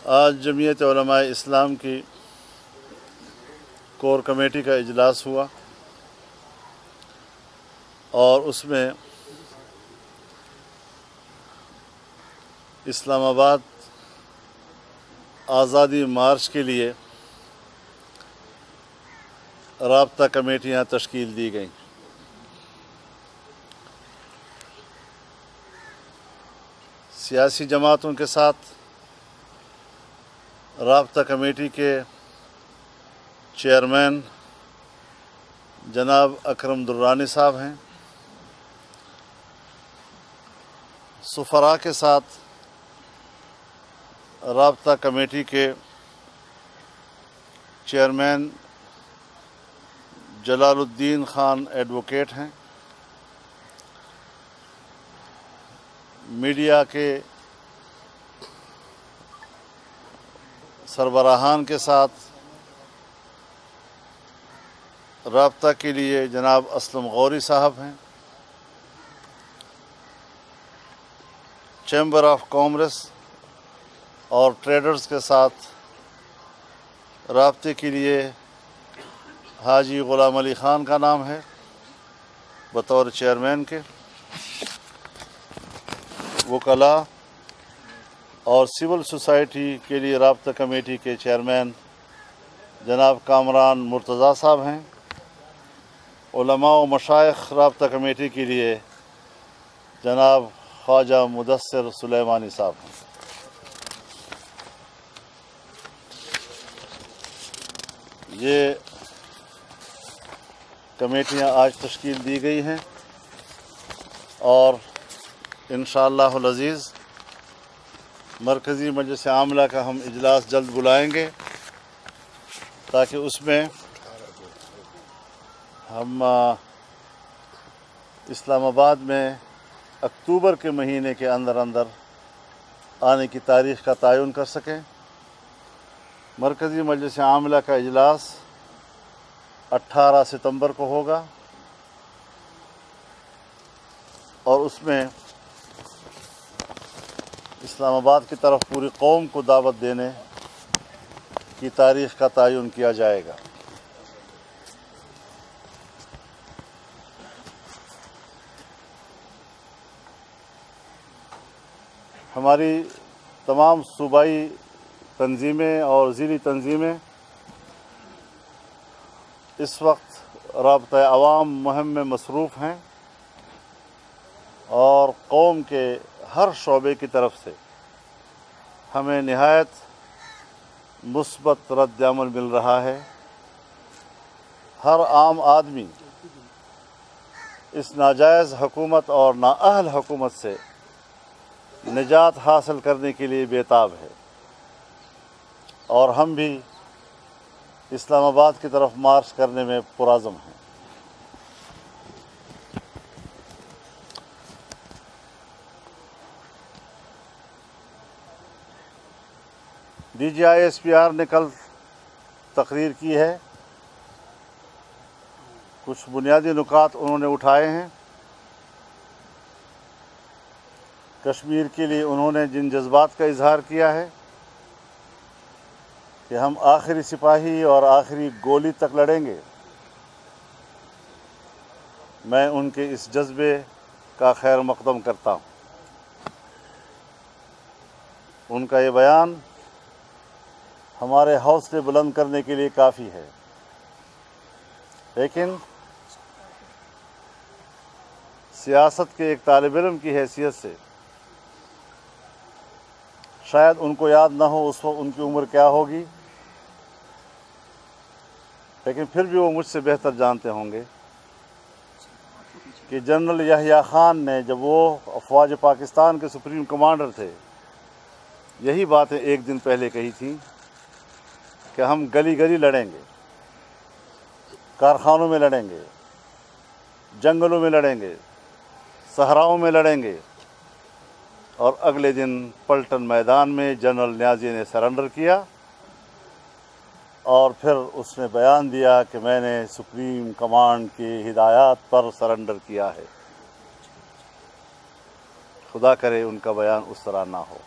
آج جمعیت علماء اسلام کی core committee کا اجلاس ہوا اور اس میں اسلام آباد آزادی مارچ کے لیے رابطہ کمیٹیاں تشکیل دی گئیں۔ سیاسی جماعتوں کے ساتھ رابطہ کمیٹی کے چیئرمین جناب اکرم درانی صاحب ہیں۔ سفراء کے ساتھ رابطہ کمیٹی کے چیئرمین جلال الدین خان ایڈوکیٹ ہیں۔ میڈیا کے سربراہان کے ساتھ رابطہ کے لیے جناب اسلم غوری صاحب ہیں۔ چیمبر آف کامرس اور ٹریڈرز کے ساتھ رابطے کے لیے حاجی غلام علی خان کا نام ہے بطور چیئرمین کے۔ وکلاء اور سول سوسائٹی کے لیے رابطہ کمیٹی کے چیئرمین جناب کامران مرتضیٰ صاحب ہیں۔ علماء و مشائخ رابطہ کمیٹی کے لیے جناب خواجہ مدثر سلیمانی صاحب ہیں۔ یہ کمیٹیاں آج تشکیل دی گئی ہیں اور انشاءاللہ العزیز مرکزی مجلس عاملہ کا ہم اجلاس جلد بلائیں گے تاکہ اس میں ہم اسلام آباد میں اکتوبر کے مہینے کے اندر آنے کی تاریخ کا تعین کر سکیں۔ مرکزی مجلس عاملہ کا اجلاس 18 ستمبر کو ہوگا اور اس میں اسلام آباد کی طرف پوری قوم کو دعوت دینے کی تاریخ کا تعین کیا جائے گا۔ ہماری تمام صوبائی تنظیمیں اور ضلعی تنظیمیں اس وقت رابطہ عوام مہم میں مصروف ہیں اور قوم کے ہر شعبے کی طرف سے ہمیں نہایت مثبت رد عمل مل رہا ہے۔ ہر عام آدمی اس ناجائز حکومت اور نااہل حکومت سے نجات حاصل کرنے کے لیے بیتاب ہے اور ہم بھی اسلام آباد کی طرف مارچ کرنے میں پرعزم ہیں۔ D G I S P R نے کل تقریر کی ہے، کچھ بنیادی نکات انہوں نے اٹھائے ہیں۔ کشمیر کے لیے انہوں نے جن جذبات کا اظہار کیا ہے کہ ہم آخری سپاہی اور آخری گولی تک لڑیں گے، میں ان کے اس جذبے کا خیر مقدم کرتا ہوں۔ ان کا یہ بیان ہمارے حوصلے بلند کرنے کے لیے کافی ہے، لیکن سیاست کے ایک طالب علم کی حیثیت سے شاید ان کو یاد نہ ہو اس وقت ان کی عمر کیا ہوگی، لیکن پھر بھی وہ مجھ سے بہتر جانتے ہوں گے کہ جنرل یحییٰ خان نے جب وہ افواج پاکستان کے سپریم کمانڈر تھے یہی باتیں ایک دن پہلے کہی تھیں کہ ہم گلی گلی لڑیں گے، کارخانوں میں لڑیں گے، جنگلوں میں لڑیں گے، صحراؤں میں لڑیں گے، اور اگلے دن پلٹن میدان میں جنرل نیازی نے سرنڈر کیا اور پھر اس نے بیان دیا کہ میں نے سپریم کمانڈ کی ہدایات پر سرنڈر کیا ہے۔ خدا کرے ان کا بیان اس طرح نہ ہو۔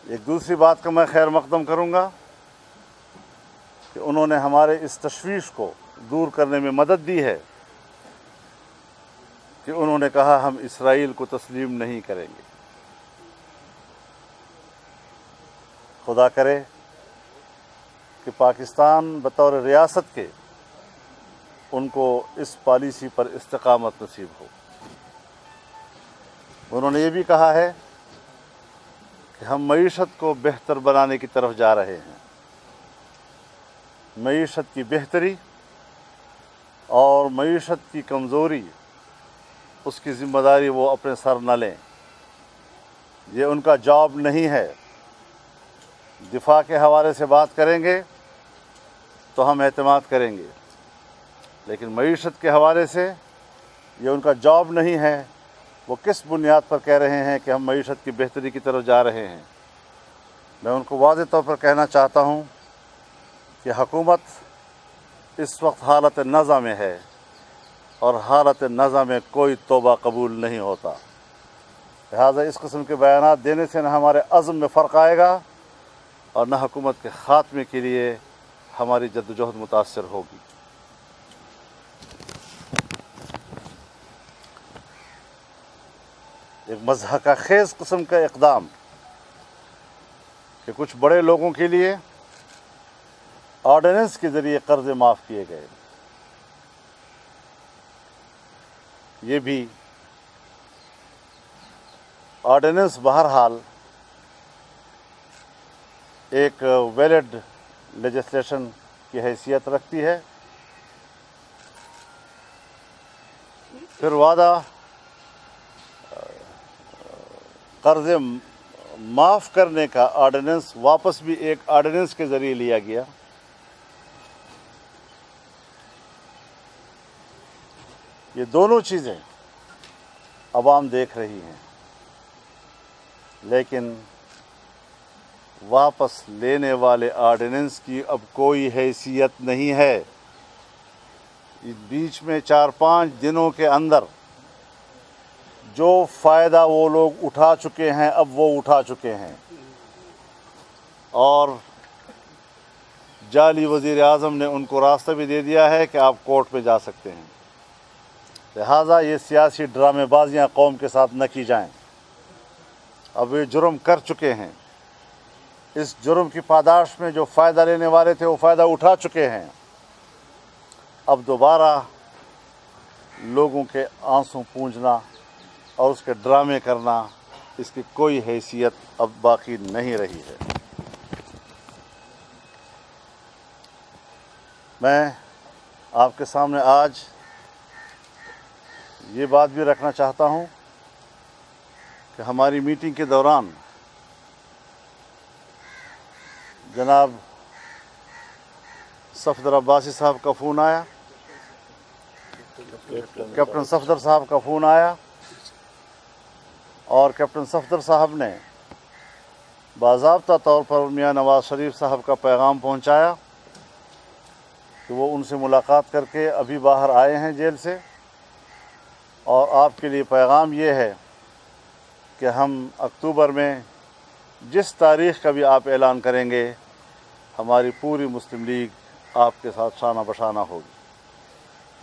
ایک دوسری بات کا میں خیر مقدم کروں گا کہ انہوں نے ہمارے اس تشویش کو دور کرنے میں مدد دی ہے کہ انہوں نے کہا ہم اسرائیل کو تسلیم نہیں کریں گے۔ خدا کرے کہ پاکستان بطور ریاست کے ان کو اس پالیسی پر استقامت نصیب ہو۔ انہوں نے یہ بھی کہا ہے کہ ہم معیشت کو بہتر بنانے کی طرف جا رہے ہیں۔ معیشت کی بہتری اور معیشت کی کمزوری اس کی ذمہ داری وہ اپنے سر نہ لیں، یہ ان کا جاب نہیں ہے۔ دفاع کے حوالے سے بات کریں گے تو ہم اعتماد کریں گے، لیکن معیشت کے حوالے سے یہ ان کا جاب نہیں ہے۔ وہ کس بنیاد پر کہہ رہے ہیں کہ ہم معیشت کی بہتری کی طرف جا رہے ہیں؟ میں ان کو واضح طور پر کہنا چاہتا ہوں کہ حکومت اس وقت حالت نزع میں ہے، اور حالت نزع میں کوئی توبہ قبول نہیں ہوتا۔ لہٰذا اس قسم کے بیانات دینے سے نہ ہمارے عزم میں فرق آئے گا اور نہ حکومت کے خاتمے کے لیے ہماری جدوجہد متاثر ہوگی۔ ایک مضحکہ خیز قسم کا اقدام کہ کچھ بڑے لوگوں کے لیے آرڈیننس کے ذریعے قرضے معاف کیے گئے، یہ بھی آرڈیننس بہرحال ایک ویلڈ لیجسلیشن کی حیثیت رکھتی ہے۔ پھر وعدہ قرضے معاف کرنے کا آرڈیننس واپس بھی ایک آرڈیننس کے ذریعے لیا گیا۔ یہ دونوں چیزیں عوام دیکھ رہی ہیں، لیکن واپس لینے والے آرڈیننس کی اب کوئی حیثیت نہیں ہے۔ بیچ میں 4-5 دنوں کے اندر جو فائدہ وہ لوگ اٹھا چکے ہیں اب وہ اٹھا چکے ہیں، اور جعلی وزیر اعظم نے ان کو راستہ بھی دے دیا ہے کہ آپ کورٹ پہ جا سکتے ہیں۔ لہٰذا یہ سیاسی ڈرامے بازیاں قوم کے ساتھ نہ کی جائیں۔ اب یہ جرم کر چکے ہیں، اس جرم کی پاداش میں جو فائدہ لینے والے تھے وہ فائدہ اٹھا چکے ہیں۔ اب دوبارہ لوگوں کے آنسو پونجنا اور اس کے ڈرامے کرنا، اس کی کوئی حیثیت اب باقی نہیں رہی ہے۔ میں آپ کے سامنے آج یہ بات بھی رکھنا چاہتا ہوں کہ ہماری میٹنگ کے دوران جناب صفدر عباسی صاحب کا فون آیا، کیپٹن صفدر صاحب کا فون آیا، اور کیپٹن صفدر صاحب نے باضابطہ طور پر میاں نواز شریف صاحب کا پیغام پہنچایا کہ وہ ان سے ملاقات کر کے ابھی باہر آئے ہیں جیل سے، اور آپ کے لیے پیغام یہ ہے کہ ہم اکتوبر میں جس تاریخ کا بھی آپ اعلان کریں گے ہماری پوری مسلم لیگ آپ کے ساتھ شانہ بشانہ ہوگی۔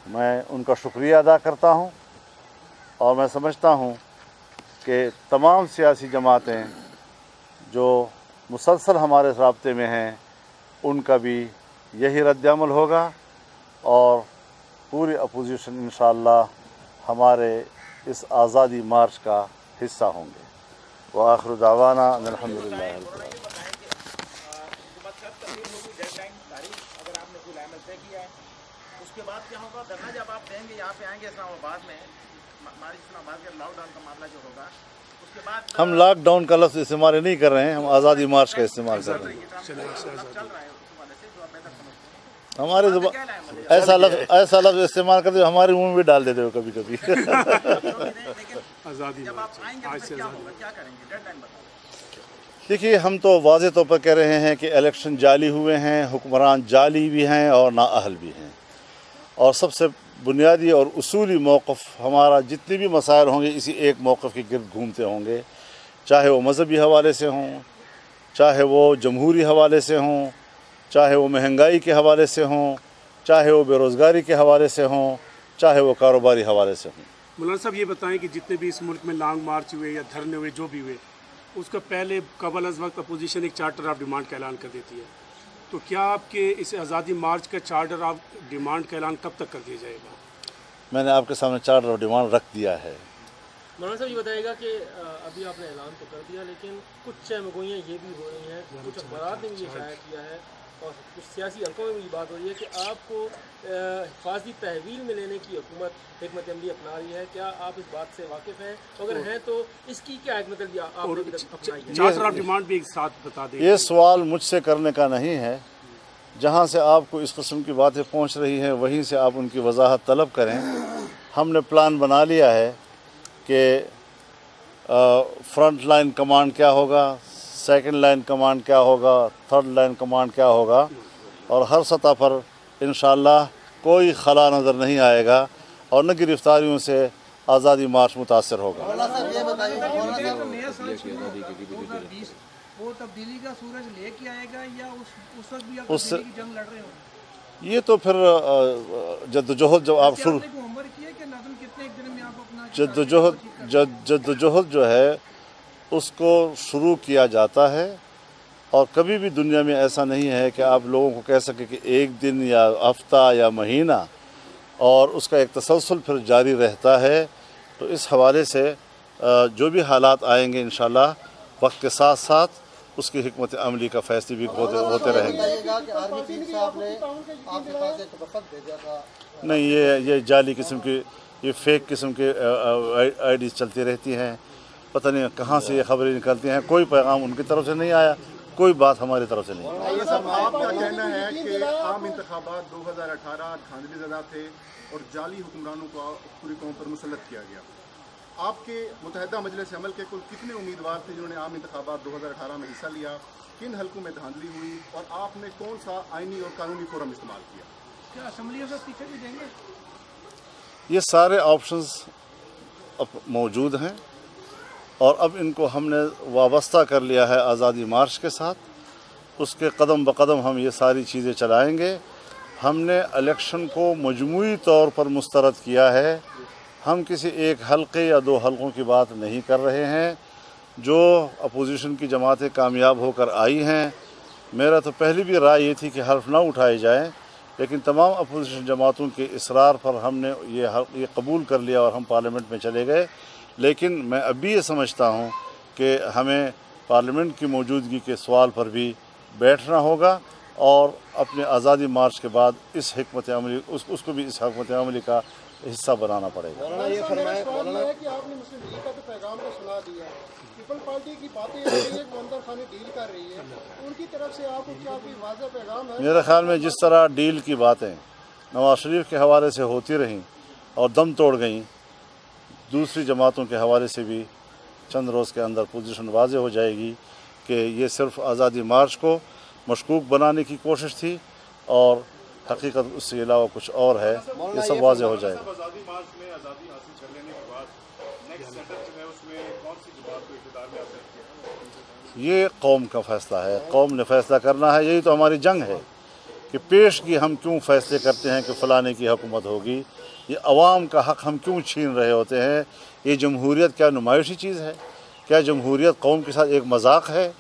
میں ان کا شکریہ ادا کرتا ہوں، اور میں سمجھتا ہوں کہ تمام سیاسی جماعتیں جو مسلسل ہمارے رابطے میں ہیں ان کا بھی یہی رد عمل ہوگا، اور پوری اپوزیشن انشاءاللہ ہمارے اس آزادی مارچ کا حصہ ہوں گے۔ وآخر دعوانا ان الحمدللہ۔ اس کے بعد کیا ہوگا؟ دھرنا جب آپ دیں گے، یہاں پہ آئیں گے اسلام آباد میں، ہماری اسلام آباد کے لاک ڈاؤن کا معاملہ جو ہوگا اس کے بعد ہم لاک ڈاؤن کا لفظ استعمال نہیں کر رہے ہیں، ہم آزادی مارچ کا استعمال کر رہے ہیں۔ چل رہا ہے اس حوالے سے جو آپ بہتر سمجھتے ہیں۔ ہمارے ایسا لفظ استعمال کرتے ہو ہمارے منہ میں بھی ڈال دیتے ہو کبھی کبھی۔ جب آپ آئیں گے تو کیا ہوگا، کیا کریں گے؟ ڈیڈ لائن بتائیں۔ دیکھیے، ہم تو واضح طور پر کہہ رہے ہیں کہ الیکشن جعلی ہوئے ہیں، حکمران جعلی بھی ہیں اور نااہل بھی ہیں، اور سب سے بنیادی اور اصولی موقف ہمارا جتنے بھی مسائل ہوں گے اسی ایک موقف کے گرد گھومتے ہوں گے، چاہے وہ مذہبی حوالے سے ہوں، چاہے وہ جمہوری حوالے سے ہوں، چاہے وہ مہنگائی کے حوالے سے ہوں، چاہے وہ بے روزگاری کے حوالے سے ہوں، چاہے وہ کاروباری حوالے سے ہوں۔ مولانا صاحب یہ بتائیں کہ جتنے بھی اس ملک میں لانگ مارچ ہوئے یا دھرنے ہوئے جو بھی ہوئے، اس کا پہلے قبل از وقت اپوزیشن ایک چارٹر آف ڈیمانڈ کا اعلان کر دیتی ہے، تو کیا آپ کے اس آزادی مارچ کا چارٹر آف ڈیمانڈ کا اعلان کب تک کر دیا جائے گا؟ میں نے آپ کے سامنے چارٹر آف ڈیمانڈ رکھ دیا ہے۔ مولانا صاحب یہ بتائے گا کہ ابھی آپ نے اعلان تو کر دیا، لیکن کچھ چہمگوئیاں یہ بھی ہو رہی ہیں، کچھ اخبارات نے بھی یہ شائع کیا ہے اور کچھ سیاسی حلقوں میں بھی یہ بات ہو رہی ہے کہ آپ کو حفاظتی تحویل میں لینے کی حکومت حکمت عملی اپنا رہی ہے، کیا آپ اس بات سے واقف ہیں؟ اگر ہیں تو اس کی کیا حکمت عملی آپ نے ابھی تک اپنائی ہے؟ چارٹر آف ڈیمانڈ بھی ایک ساتھ بتا دیں۔ یہ سوال مجھ سے کرنے کا نہیں ہے، جہاں سے آپ کو اس قسم کی باتیں پہنچ رہی ہیں وہیں سے آپ ان کی وضاحت طلب کریں۔ ہم نے پلان بنا لیا ہے کہ فرنٹ لائن کمانڈ کیا ہوگا، سیکنڈ لائن کمانڈ کیا ہوگا، تھرڈ لائن کمانڈ کیا ہوگا، اور ہر سطح پر انشاءاللہ کوئی خلا نظر نہیں آئے گا اور نہ گرفتاریوں سے آزادی مارچ متاثر ہوگا۔ وہ تبدیلی کا سورج لے کے آئے گا یا اس وقت بھی آپ اس تبدیلی کی جنگ لڑ رہے ہوں؟ یہ تو پھر جدوجہد جب آپ شروع عمر کی ہے کہ نظم کتنے ایک دن میں آپ اپنا جدوجہد جو ہے اس کو شروع کیا جاتا ہے، اور کبھی بھی دنیا میں ایسا نہیں ہے کہ آپ لوگوں کو کہہ سکے کہ ایک دن یا ہفتہ یا مہینہ، اور اس کا ایک تسلسل پھر جاری رہتا ہے۔ تو اس حوالے سے جو بھی حالات آئیں گے انشاءاللہ وقت کے ساتھ ساتھ اس کی حکمت عملی کا فیصلے بھی ہوتے رہیں گے۔ نہیں، یہ جعلی قسم کی، یہ فیک قسم کے آئی ڈیز چلتی رہتی ہیں، پتہ نہیں کہاں سے یہ خبریں نکلتی ہیں۔ کوئی پیغام ان کی طرف سے نہیں آیا، کوئی بات ہماری طرف سے نہیں آئی۔ آپ کا کہنا ہے کہ عام انتخابات 2018 دھاندلی زدہ تھے اور جعلی حکمرانوں کو پوری قوم پر مسلط کیا گیا۔ آپ کے متحدہ مجلس عمل کے کل کتنے امیدوار تھے جنہوں نے عام انتخابات 2018 میں حصہ لیا؟ کن حلقوں میں دھاندلی ہوئی اور آپ نے کون سا آئینی اور قانونی فورم استعمال کیا؟ کیا اسمبلیوں سے استعفے بھی دیں گے؟ یہ سارے آپشنز اب موجود ہیں، اور اب ان کو ہم نے وابستہ کر لیا ہے آزادی مارچ کے ساتھ۔ اس کے قدم بقدم ہم یہ ساری چیزیں چلائیں گے۔ ہم نے الیکشن کو مجموعی طور پر مسترد کیا ہے، ہم کسی ایک حلقے یا دو حلقوں کی بات نہیں کر رہے ہیں۔ جو اپوزیشن کی جماعتیں کامیاب ہو کر آئی ہیں، میرا تو پہلی بھی رائے یہ تھی کہ حلف نہ اٹھائے جائیں، لیکن تمام اپوزیشن جماعتوں کے اصرار پر ہم نے یہ قبول کر لیا اور ہم پارلیمنٹ میں چلے گئے۔ لیکن میں اب بھی یہ سمجھتا ہوں کہ ہمیں پارلیمنٹ کی موجودگی کے سوال پر بھی بیٹھنا ہوگا، اور اپنے آزادی مارچ کے بعد اس حکمت عملی اس کو بھی اس حکمت عملی کا حصہ بنانا پڑے گا۔ یہ فرمایا کہ آپ نے مسلم لیگ کا تو پیغام تو سنا دیا ہے، پیپل پارٹی کی باتیں ہو رہی ہے کہ وہ اندر خانے ڈیل کر رہی ہے، ان کی طرف سے آپ کو کیا کوئی واضح پیغام ہے؟ میرے خیال میں جس طرح ڈیل کی باتیں نواز شریف کے حوالے سے ہوتی رہیں اور دم توڑ گئیں، دوسری جماعتوں کے حوالے سے بھی چند روز کے اندر پوزیشن واضح ہو جائے گی کہ یہ صرف آزادی مارچ کو مشکوک بنانے کی کوشش تھی، اور حقیقت اس سے علاوہ کچھ اور ہے۔ یہ سب واضح ہو جائے گا۔ آزادی مارچ میں آزادی حاصل کر لینے کے بعد نیکسٹ سیٹ اپ جو ہے اس میں کون سی جماعت کو اقتدار میں حاصل کیا؟ یہ قوم کا فیصلہ ہے، قوم نے فیصلہ کرنا ہے۔ یہی تو ہماری جنگ ہے کہ پیشگی ہم کیوں فیصلے کرتے ہیں کہ فلانے کی حکومت ہوگی، یہ عوام کا حق ہم کیوں چھین رہے ہوتے ہیں۔ یہ جمہوریت کیا نمائشی چیز ہے؟ کیا جمہوریت قوم کے ساتھ ایک مذاق ہے؟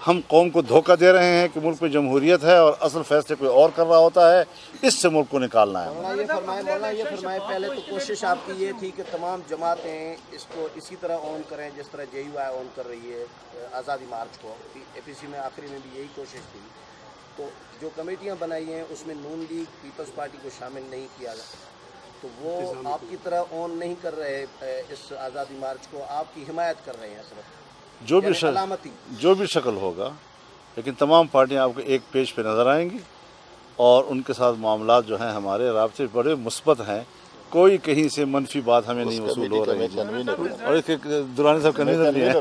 ہم قوم کو دھوکہ دے رہے ہیں کہ ملک میں جمہوریت ہے اور اصل فیصلے کوئی اور کر رہا ہوتا ہے۔ اس سے ملک کو نکالنا ہے۔ مولانا یہ فرمائے پہلے تو کوشش آپ کی یہ تھی کہ تمام جماعتیں اس کو اسی طرح آن کریں جس طرح جے یو آئی آن کر رہی ہے آزادی مارچ کو، اے پی سی میں آخری میں بھی یہی کوشش تھی۔ تو جو کمیٹیاں بنائی ہیں اس میں نون لیگ پیپلز پارٹی کو شامل نہیں کیا گیا، تو وہ آپ کی طرح آن نہیں کر رہے اس آزادی مارچ کو، آپ کی حمایت کر رہے ہیں صرف جو بھی شکل ہوگا، لیکن تمام پارٹیاں آپ کو ایک پیج پہ نظر آئیں گی، اور ان کے ساتھ معاملات جو ہیں ہمارے رابطے بڑے مثبت ہیں۔ کوئی کہیں سے منفی بات ہمیں نہیں وصول ہو رہی ہے، اور اس کے درانی صاحب کنوینر بھی ہیں۔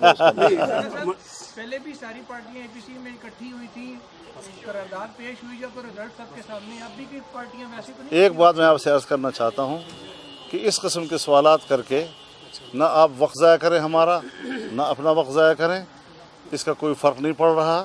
پہلے بھی ساری پارٹیاں اے پی سی میں اکٹھی ہوئی تھیں، قرارداد پیش ہوئی جب رزلٹ سب کے سامنے، اب بھی کوئی پارٹیاں ویسے تو نہیں۔ ایک بات میں آپ سے عرض کرنا چاہتا ہوں کہ اس قسم کے سوالات کر کے نہ آپ وقت ضائع کریں ہمارا، نہ اپنا وقت ضائع کریں، اس کا کوئی فرق نہیں پڑ رہا۔